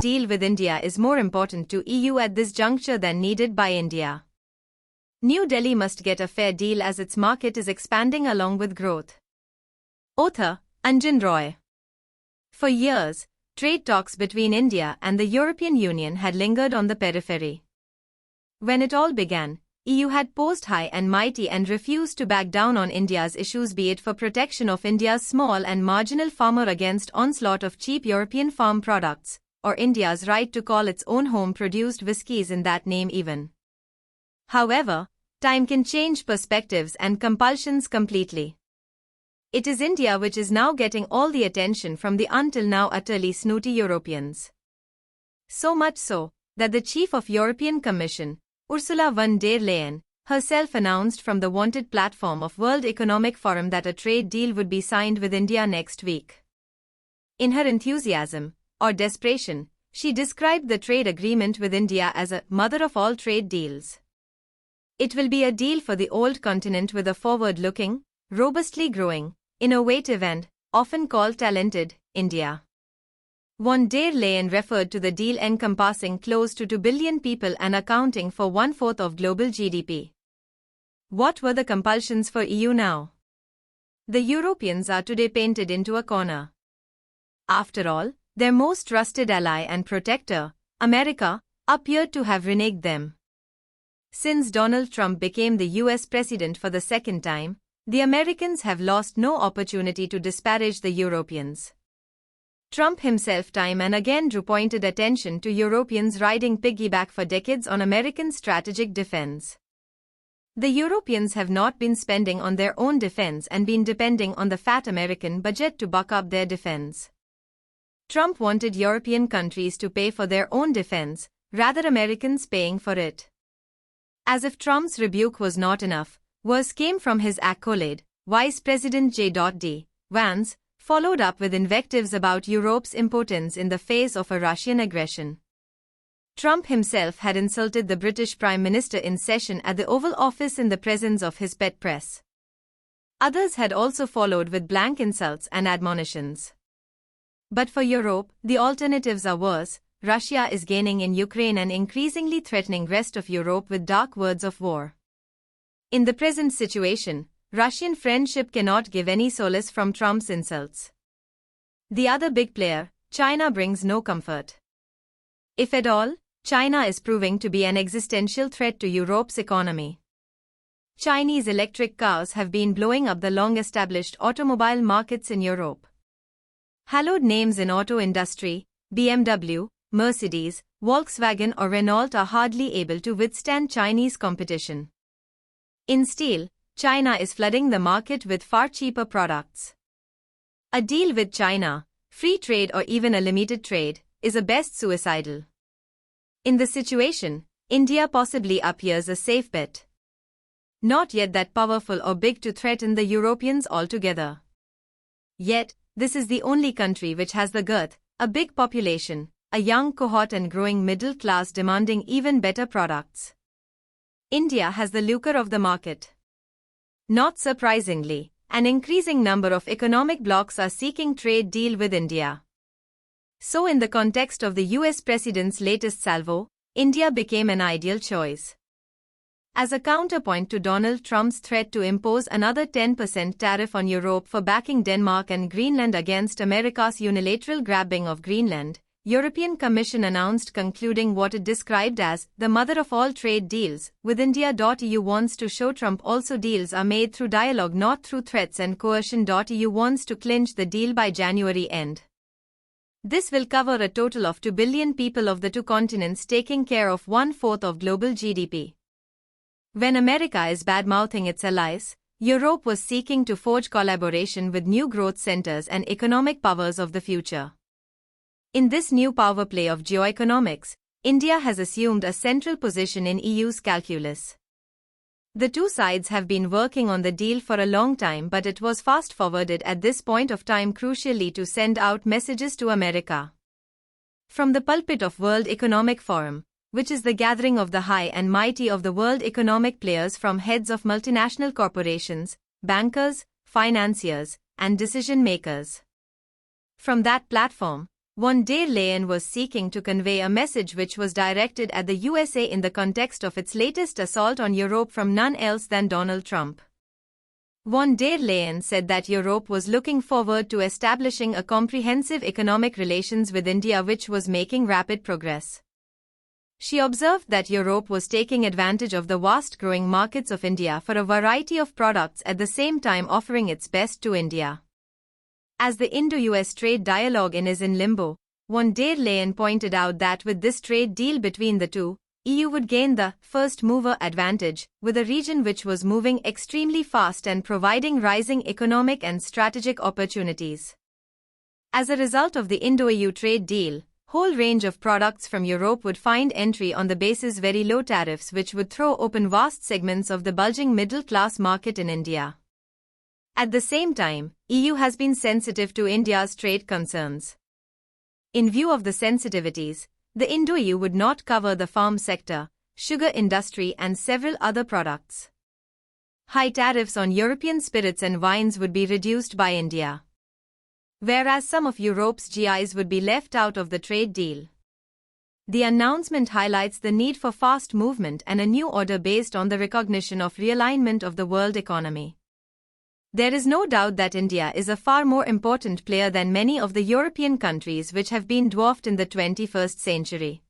deal with India is more important to EU at this juncture than needed by India. New Delhi must get a fair deal as its market is expanding along with growth. Author, Anjan Roy. For years, trade talks between India and the European Union had lingered on the periphery. When it all began, EU had posed high and mighty and refused to back down on India's issues, be it for protection of India's small and marginal farmer against onslaught of cheap European farm products, or India's right to call its own home-produced whiskies in that name even. However, time can change perspectives and compulsions completely. It is India which is now getting all the attention from the until now utterly snooty Europeans. So much so, that the chief of European Commission, Ursula von der Leyen, herself announced from the vaunted platform of World Economic Forum that a trade deal would be signed with India next week. In her enthusiasm, or desperation, she described the trade agreement with India as a mother of all trade deals. It will be a deal for the old continent with a forward-looking, robustly growing, innovative and, often called talented, India. Von der Leyen referred to the deal encompassing close to 2 billion people and accounting for 1/4 of global GDP. What were the compulsions for EU now? The Europeans are today painted into a corner. After all, their most trusted ally and protector, America, appeared to have reneged them. Since Donald Trump became the US president for the second time, the Americans have lost no opportunity to disparage the Europeans. Trump himself time and again drew pointed attention to Europeans riding piggyback for decades on American strategic defense. The Europeans have not been spending on their own defense and been depending on the fat American budget to buck up their defense. Trump wanted European countries to pay for their own defense, rather Americans paying for it. As if Trump's rebuke was not enough, worse came from his accolade, Vice President J.D. Vance, followed up with invectives about Europe's impotence in the face of a Russian aggression. Trump himself had insulted the British Prime Minister in session at the Oval Office in the presence of his pet press. Others had also followed with blank insults and admonitions. But for Europe, the alternatives are worse. Russia is gaining in Ukraine and increasingly threatening rest of Europe with dark words of war. In the present situation, Russian friendship cannot give any solace from Trump's insults. The other big player, China, brings no comfort. If at all, China is proving to be an existential threat to Europe's economy. Chinese electric cars have been blowing up the long-established automobile markets in Europe. Hallowed names in auto industry, BMW, Mercedes, Volkswagen or Renault are hardly able to withstand Chinese competition. In steel, China is flooding the market with far cheaper products. A deal with China, free trade or even a limited trade, is at best suicidal. In this situation, India possibly appears a safe bet. Not yet that powerful or big to threaten the Europeans altogether. Yet, this is the only country which has the girth, a big population, a young cohort and growing middle class demanding even better products. India has the lucre of the market. Not surprisingly, an increasing number of economic blocs are seeking trade deal with India. So in the context of the US president's latest salvo, India became an ideal choice. As a counterpoint to Donald Trump's threat to impose another 10% tariff on Europe for backing Denmark and Greenland against America's unilateral grabbing of Greenland, European Commission announced concluding what it described as the mother of all trade deals with India. EU wants to show Trump also deals are made through dialogue not through threats and coercion. EU wants to clinch the deal by January end. This will cover a total of 2 billion people of the two continents taking care of 1/4 of global GDP. When America is bad-mouthing its allies, Europe was seeking to forge collaboration with new growth centers and economic powers of the future. In this new power play of geoeconomics, India has assumed a central position in EU's calculus. The two sides have been working on the deal for a long time, but it was fast-forwarded at this point of time crucially to send out messages to America. From the pulpit of World Economic Forum, which is the gathering of the high and mighty of the world economic players from heads of multinational corporations, bankers, financiers, and decision-makers. From that platform, Von der Leyen was seeking to convey a message which was directed at the USA in the context of its latest assault on Europe from none else than Donald Trump. Von der Leyen said that Europe was looking forward to establishing a comprehensive economic relations with India which was making rapid progress. She observed that Europe was taking advantage of the vast growing markets of India for a variety of products at the same time offering its best to India. As the Indo-US trade dialogue is in limbo, von der Leyen pointed out that with this trade deal between the two, EU would gain the first-mover advantage, with a region which was moving extremely fast and providing rising economic and strategic opportunities. As a result of the Indo-EU trade deal, whole range of products from Europe would find entry on the basis very low tariffs which would throw open vast segments of the bulging middle-class market in India. At the same time, EU has been sensitive to India's trade concerns. In view of the sensitivities, the Indo-EU would not cover the farm sector, sugar industry and several other products. High tariffs on European spirits and wines would be reduced by India, whereas some of Europe's GIs would be left out of the trade deal. The announcement highlights the need for fast movement and a new order based on the recognition of realignment of the world economy. There is no doubt that India is a far more important player than many of the European countries which have been dwarfed in the 21st century.